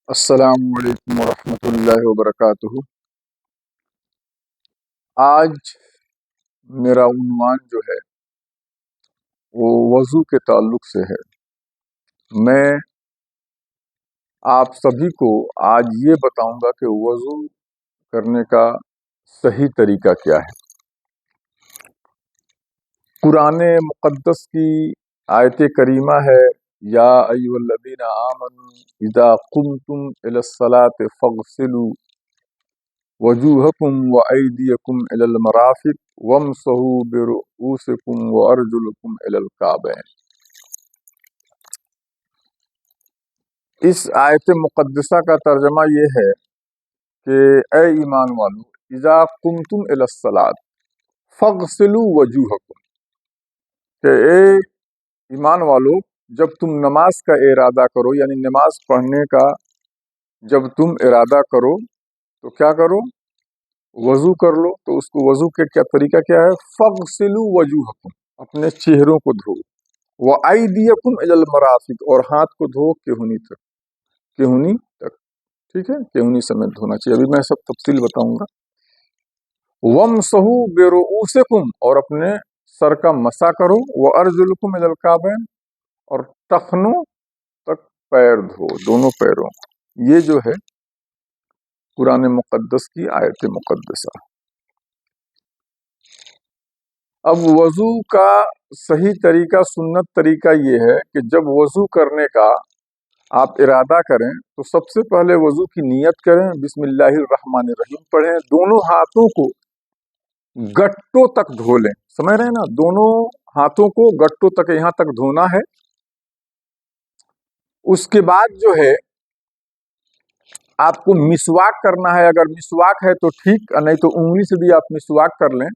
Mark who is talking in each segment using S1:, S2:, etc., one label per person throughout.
S1: السلام علیکم ورحمۃ اللہ وبرکاتہ۔ آج میرا عنوان جو ہے وہ وضو کے تعلق سے ہے۔ میں آپ سبھی کو آج یہ بتاؤں گا کہ وضو کرنے کا صحیح طریقہ کیا ہے۔ قرآن مقدس کی آیت کریمہ ہے، یا ایھا الذین آمنوا اذا قمتم الی الصلاۃ فاغسلوا وجوہکم وایدیکم الی المرافق وامسحوا برؤوسکم وارجلکم الی الکعبین۔ اس آیت مقدسہ کا ترجمہ یہ ہے کہ اے ایمان والو، اذا قمتم الی الصلاۃ فاغسلوا وجوہکم، کہ اے ایمان والو جب تم نماز کا ارادہ کرو، یعنی نماز پڑھنے کا جب تم ارادہ کرو تو کیا کرو؟ وضو کر لو۔ تو اس کو وضو کے کیا طریقہ کیا ہے؟ فاغسلوا وجوہکم، اپنے چہروں کو دھو، وایدیکم الی المرافق، اور ہاتھ کو دھو کہونی تک، کہونی تک، ٹھیک ہے، کہونی سمیت دھونا چاہیے۔ ابھی میں سب تفصیل بتاؤں گا۔ وامسحوا برؤوسکم، اور اپنے سر کا مسح کرو، وارجلکم الی الکعبین، اور ٹخنوں تک پیر دھو، دونوں پیروں۔ یہ جو ہے قرآن مقدس کی آیت مقدسہ۔ اب وضو کا صحیح طریقہ، سنت طریقہ یہ ہے کہ جب وضو کرنے کا آپ ارادہ کریں تو سب سے پہلے وضو کی نیت کریں، بسم اللہ الرحمن الرحیم پڑھیں، دونوں ہاتھوں کو گٹوں تک دھو لیں۔ سمجھ رہے ہیں نا؟ دونوں ہاتھوں کو گٹوں تک، یہاں تک دھونا ہے۔ اس کے بعد جو ہے آپ کو مسواک کرنا ہے۔ اگر مسواک ہے تو ٹھیک، نہیں تو انگلی سے بھی آپ مسواک کر لیں۔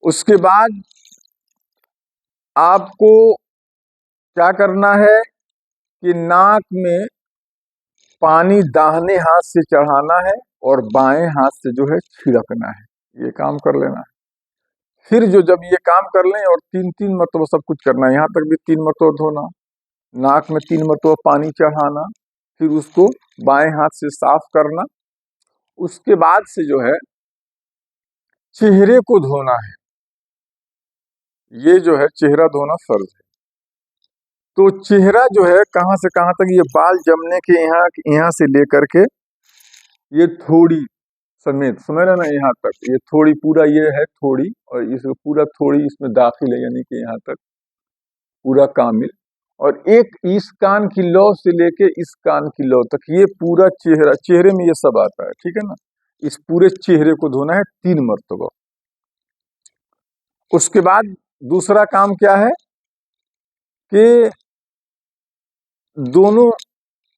S1: اس کے بعد آپ کو کیا کرنا ہے کہ ناک میں پانی داہنے ہاتھ سے چڑھانا ہے اور بائیں ہاتھ سے جو ہے چھڑکنا ہے۔ یہ کام کر لینا ہے۔ پھر جب یہ کام کر لیں اور 3 مرتبہ سب کچھ کرنا ہے، یہاں تک بھی 3 مرتبہ دھونا، ناک میں 3 مرتبہ پانی چڑھانا، پھر اس کو بائیں ہاتھ سے صاف کرنا۔ اس کے بعد سے جو ہے چہرے کو دھونا ہے۔ یہ جو ہے چہرہ دھونا فرض ہے۔ تو چہرہ جو ہے کہاں سے کہاں تک؟ یہ بال جمنے کے یہاں سے لے کر کے یہ تھوڑی سمیت، سمجھ رہے نا، یہاں تک، یہ تھوڑی پورا یہ ہے تھوڑی، اور اس پورا تھوڑی اس میں داخل ہے، یعنی کہ یہاں تک پورا کامل، اور ایک اس کان کی لو سے لے کے اس کان کی لو تک، یہ پورا چہرے میں یہ سب آتا ہے، ٹھیک ہے نا؟ اس پورے چہرے کو دھونا ہے 3 مرتبہ۔ اس کے بعد دوسرا کام کیا ہے کہ دونوں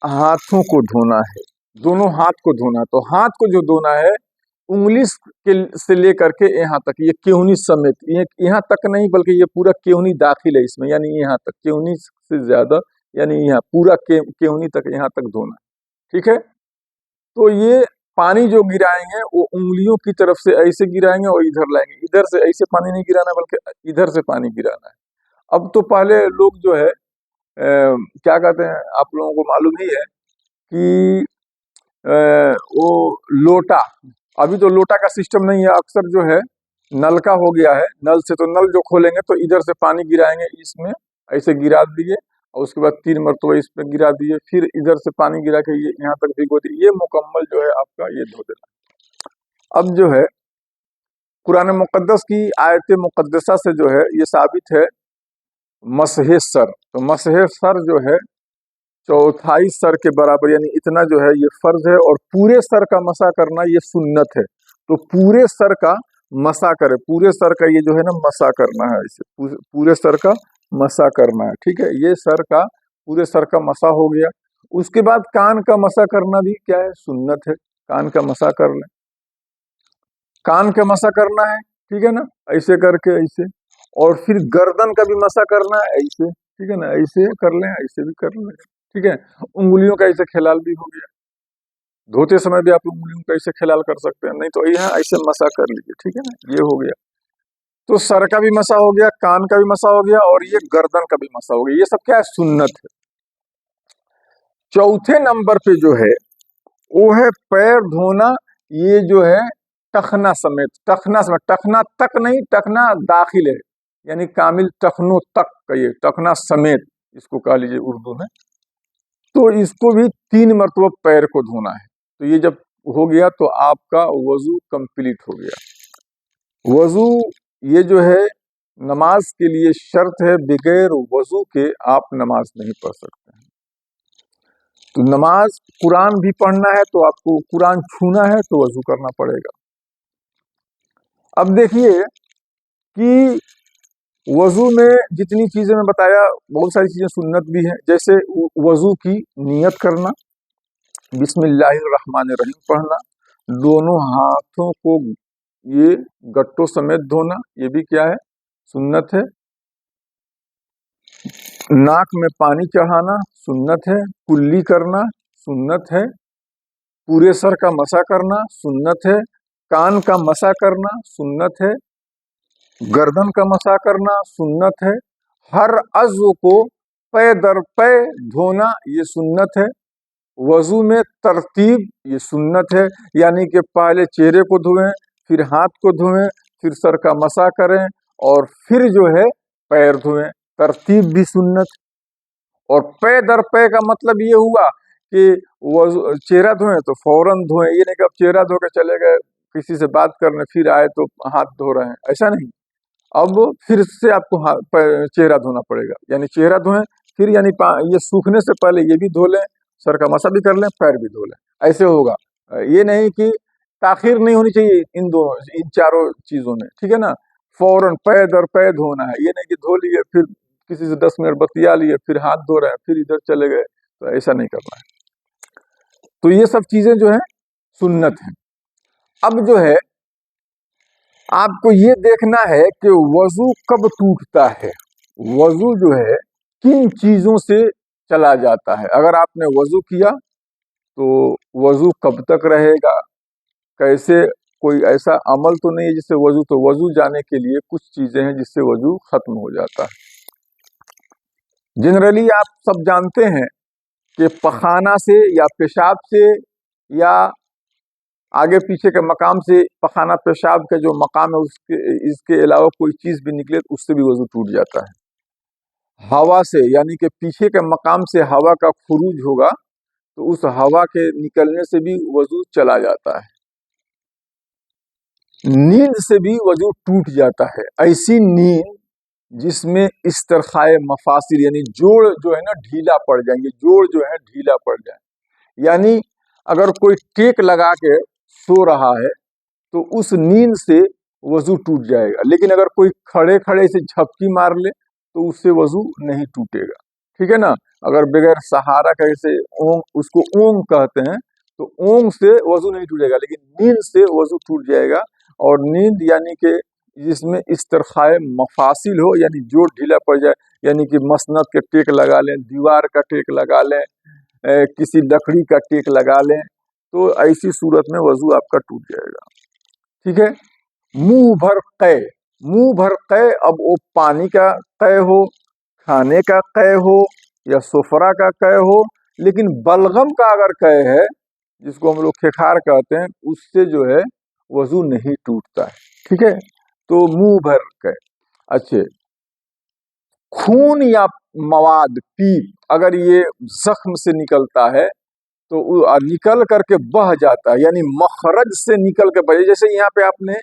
S1: ہاتھوں کو دھونا ہے، دونوں ہاتھ کو دھونا ہے۔ تو ہاتھ کو جو دھونا ہے انگلی سے لے کر کے یہاں تک، یہ کہونی سمیت، یہاں تک نہیں بلکہ یہ پورا کہونی داخل ہے اس میں، یعنی یہاں تک، کہونی سے زیادہ، یعنی یہاں پورا کہونی تک، یہاں تک دھونا ہے، ٹھیک ہے؟ تو یہ پانی جو گرائیں گے وہ انگلیوں کی طرف سے ایسے گرائیں گے اور ادھر لائیں گے، ادھر سے ایسے پانی نہیں گرانا بلکہ ادھر سے پانی گرانا ہے۔ اب تو پہلے لوگ جو ہے کیا کہتے ہیں، آپ لوگوں کو معلوم ہی ہے کہ وہ لوٹا، ابھی تو لوٹا کا سسٹم نہیں ہے، اکثر جو ہے نل کا ہو گیا ہے، نل سے، تو نل جو کھولیں گے تو ادھر سے پانی گرائیں گے، اس میں ایسے گرا دیے، اور اس کے بعد 3 مرتبہ اس پہ گرا دیے، پھر ادھر سے پانی گرا کے یہ یہاں تک بھگو دیے، یہ مکمل جو ہے آپ کا یہ دھو دینا۔ اب جو ہے قرآن مقدس کی آیت مقدسہ سے جو ہے یہ ثابت ہے مسح سر۔ تو مسح سر جو ہے 1/4 سر کے برابر، یعنی اتنا جو ہے یہ فرض ہے، اور پورے سر کا مسح کرنا یہ سنت ہے۔ تو پورے سر کا مسح کرے، پورے سر کا یہ جو ہے نا مسح کرنا ہے، اسے پورے سر کا مسح کرنا ہے، ٹھیک ہے؟ یہ سر کا، پورے سر کا مسح ہو گیا۔ اس کے بعد کان کا مسح کرنا بھی کیا ہے؟ سنت ہے، کان کا مسح کر لیں، کان کا مسح کرنا ہے، ٹھیک ہے نا؟ ایسے کر کے، ایسے، اور پھر گردن کا بھی مسح کرنا ہے، ایسے، ٹھیک ہے نا؟ ایسے کر لیں، ایسے بھی کر لیں، ٹھیک ہے؟ انگلیوں کا ایسے کھلال بھی ہو گیا، دھوتے سمے بھی آپ انگلیوں کا ایسے کھلال کر سکتے ہیں، نہیں تو یہاں ایسے مسح کر لیجیے، ٹھیک ہے نا؟ یہ ہو گیا۔ تو سر کا بھی مسح ہو گیا، کان کا بھی مسح ہو گیا، اور یہ گردن کا بھی مسح ہو گیا۔ یہ سب کیا ہے؟ سنت ہے۔ चौथे नंबर पे जो है वो है पैर धोना, ये जो है टखना समेत, टखना समेत, टखना तक नहीं, टखना दाखिल है, यानी कामिल टखनों तक का, ये टखना समेत इसको कह लीजिए उर्दू में। तो इसको भी 3 मरतबा पैर को धोना है। तो ये जब हो गया तो आपका वजू कंप्लीट हो गया। वजू ये जो है नमाज के लिए शर्त है, बगैर वजू के आप नमाज नहीं पढ़ सकते हैं। तो नमाज कुरान भी पढ़ना है तो आपको कुरान छूना है तो वजू करना पड़ेगा। अब देखिए कि वजू में जितनी चीजें मैं बताया, बहुत सारी चीजें सुन्नत भी हैं, जैसे वजू की नियत करना, बिस्मिल्लाहिर्रहमानिर्रहीम पढ़ना, दोनों हाथों को ये गट्टों समेत धोना, ये भी क्या है, सुन्नत है। नाक में पानी चढ़ाना सुन्नत है। कुल्ली करना सुन्नत है। पूरे सर का मसा करना सुन्नत है। कान का मसा करना सुन्नत है। गर्दन का मसा करना सुन्नत है। हर अज़्व को पै दर पै धोना ये सुन्नत है। वजू में तरतीब ये सुन्नत है, यानी कि पहले चेहरे को धोएं, फिर हाथ को धोएं, फिर सर का मसा करें और फिर जो है पैर धोएं, तरतीब भी सुन्नत। और पै दर पै का मतलब ये हुआ कि वजू चेहरा धोएं तो फौरन धोएं, ये नहीं कि अब चेहरा धो के चले गए किसी से बात करने, फिर आए तो हाथ धो रहे हैं, ऐसा नहीं। अब फिर से आपको चेहरा धोना पड़ेगा, यानी चेहरा धोएं, फिर यानी ये सूखने से पहले ये भी धो लें, सर का मसा भी कर लें, पैर भी धो लें, ऐसे होगा। ये नहीं कि ताखिर नहीं होनी चाहिए इन दोनों, इन चारों चीजों में, ठीक है ना। फौरन पै दर पै धोना है, ये नहीं कि धो लिए फिर किसी से 10 मिनट बतिया लिए, फिर हाथ धो रहे हैं, फिर इधर चले गए, तो ऐसा नहीं करना है। तो ये सब चीजें जो है सुन्नत है। अब जो है आपको ये देखना है कि वजू कब टूटता है, वजू जो है किन चीजों से चला जाता है। अगर आपने वजू किया तो वजू कब तक रहेगा, कैसे, कोई ऐसा अमल तो नहीं है जिससे वजू, तो वजू जाने के लिए कुछ चीजें हैं जिससे वजू खत्म हो जाता है। जनरली आप सब जानते हैं कि पखाना से या पेशाब से या आगे पीछे के मकाम से, पखाना पेशाब का जो मकाम है उसके इसके अलावा कोई चीज भी निकले तो उससे भी वजू टूट जाता है। हवा से, यानी कि पीछे के मकाम से हवा का खुरूज होगा तो उस हवा के निकलने से भी वजू चला जाता है। नींद से भी वजू टूट जाता है। ऐसी नींद जिसमें इस्तिरखाए मफासिल, यानी जोड़ जो है ना ढीला पड़ जाएंगे, जोड़ जो है ढीला पड़ जाए, यानी अगर कोई टेक लगा के सो रहा है तो उस नींद से वजू टूट जाएगा, लेकिन अगर कोई खड़े खड़े से झपकी मार ले तो उससे वजू नहीं टूटेगा, ठीक है ना। अगर बगैर सहारा का, जैसे ओंग, उसको ओंग कहते हैं, तो ओंग से वजू नहीं टूटेगा, लेकिन नींद से वजू टूट जाएगा। और नींद यानी कि जिसमें इस्तिरखाए मफासिल हो, यानी जोड़ ढीला पड़ जाए, यानी कि मसनद के टेक लगा लें, दीवार का टेक लगा लें, किसी लकड़ी का टेक लगा लें, तो ऐसी सूरत में वजू आपका टूट जाएगा, ठीक है। मुंह भर कै, मुंह भर कै, अब वो पानी का कै हो, खाने का कै हो या सुफरा का कै हो, लेकिन बलगम का अगर कै है, जिसको हम लोग खेखार कहते हैं, उससे जो है वजू नहीं टूटता है, ठीक है। तो मुंह भर कै। अच्छे, खून या मवाद पीप अगर ये जख्म से निकलता है तो निकल करके बह जाता है, यानी मखरज से निकल के बहे, जैसे यहाँ पे आपने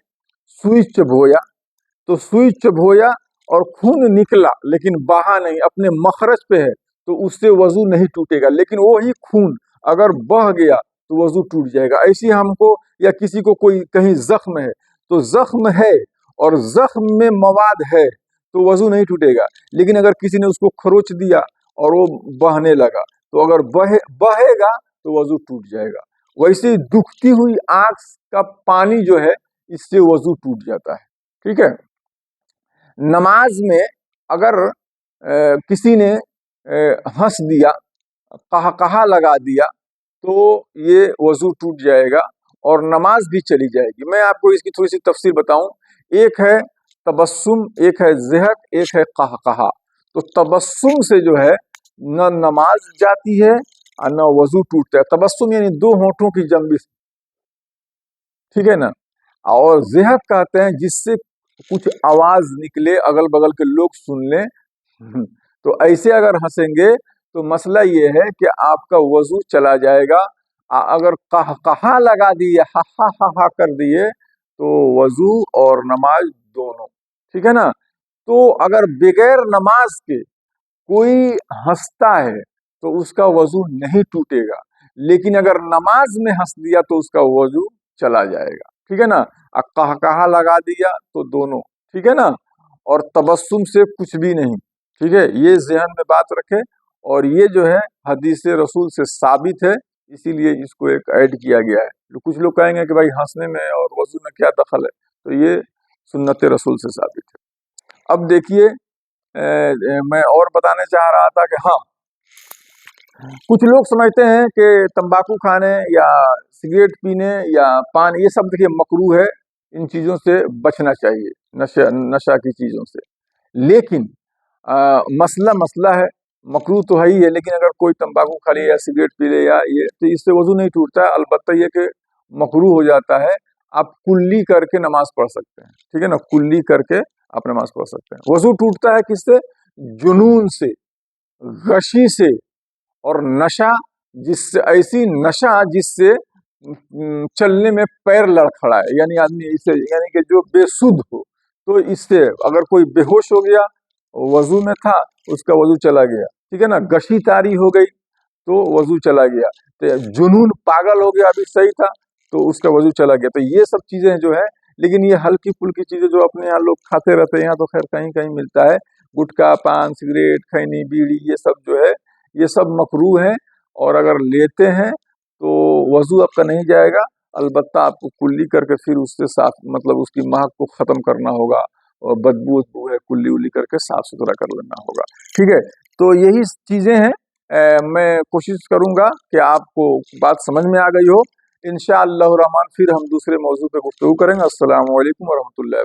S1: सुई चबोया, तो सुई चबोया और खून निकला लेकिन बहा नहीं, अपने मखरज पे है, तो उससे वजू नहीं टूटेगा। लेकिन वही खून अगर बह गया तो वजू टूट जाएगा। ऐसी हमको या किसी को कोई कहीं जख्म है, तो जख्म है और जख्म में मवाद है तो वजू नहीं टूटेगा। लेकिन अगर किसी ने उसको खरोच दिया और वो बहने लगा, तो अगर बहेगा तो वजू टूट जाएगा। वैसे दुखती हुई आंख का पानी जो है, इससे वजू टूट जाता है, ठीक है। नमाज में अगर किसी ने हंस दिया, कहा लगा दिया, तो ये वजू टूट जाएगा और नमाज भी चली जाएगी। मैं आपको इसकी थोड़ी सी तफसीर बताऊं। एक है तबस्सुम, एक है ज़हक, एक है कहा। तो तबस्सुम से जो है न नमाज जाती है और न वजू टूटता है। तबस्सुम यानी दो होठों की जंबिश, ठीक है ना। और ज़हक कहते हैं जिससे कुछ आवाज निकले, अगल बगल के लोग सुन लें। तो ऐसे अगर हंसेंगे तो मसला ये है कि आपका वजू चला जाएगा। अगर कहा लगा दिए, हा कर दिए, तो वजू और नमाज दोनों, ठीक है ना। तो अगर बगैर नमाज के कोई हंसता है तो उसका वजू नहीं टूटेगा, लेकिन अगर नमाज में हंस दिया तो उसका वजू चला जाएगा, ठीक है ना। कहा लगा दिया तो दोनों, ठीक है ना। और तबस्सुम से कुछ भी नहीं, ठीक है। ये ज़हन में बात रखे। और ये जो है हदीस रसूल से साबित है, इसीलिए इसको एक ऐड किया गया है। तो कुछ लोग कहेंगे कि भाई हंसने में और वजू में क्या दखल है, तो ये सुन्नत रसूल से साबित है। अब देखिए, मैं और बताने चाह रहा था कि हाँ, कुछ लोग समझते हैं कि तंबाकू खाने या सिगरेट पीने या पान, ये सब देखिए मकरूह है, इन चीज़ों से बचना चाहिए, नशा की चीज़ों से। लेकिन मसला मसला है, मकरूह तो है ही है, लेकिन अगर कोई तंबाकू खा ले या सिगरेट पी ले या ये, तो इससे वजू नहीं टूटता है। अलबत्ता ये कि मकरूह हो जाता है। आप कुल्ली करके नमाज पढ़ सकते हैं, ठीक है ना। कुल्ली करके आप नमाज पढ़ सकते हैं। वजू टूटता है किससे? जुनून से, गशी से, और नशा, जिससे ऐसी नशा जिससे चलने में पैर लड़खड़ाए, यानी आदमी इसे, यानी कि जो बेसुध हो, तो इससे अगर कोई बेहोश हो गया, वजू में था, उसका वजू चला गया, ठीक है ना। गशी तारी हो गई तो वजू चला गया। तो जुनून, पागल हो गया, अभी सही था तो उसका वजू चला गया। तो ये सब चीजें जो है, लेकिन ये हल्की फुल्की चीजें जो अपने यहाँ लोग खाते रहते हैं, यहाँ तो खैर कहीं कहीं मिलता है, गुटखा, पान, सिगरेट, खैनी, बीड़ी, ये सब जो है, ये सब मकरूह है। और अगर लेते हैं तो वजू आपका नहीं जाएगा, अलबत्ता आपको कुल्ली करके फिर उससे साफ, मतलब उसकी महक को खत्म करना होगा, और बदबू है कुल्ली उल्ली करके साफ सुथरा कर लेना होगा, ठीक है। तो यही चीजें हैं। मैं कोशिश करूंगा कि आपको बात समझ में आ गई हो। इंशाअल्लाह रहमान फिर हम दूसरे मौजू पे गुफ्तगू करेंगे। अस्सलाम वालेकुम व रहमतुल्लाह।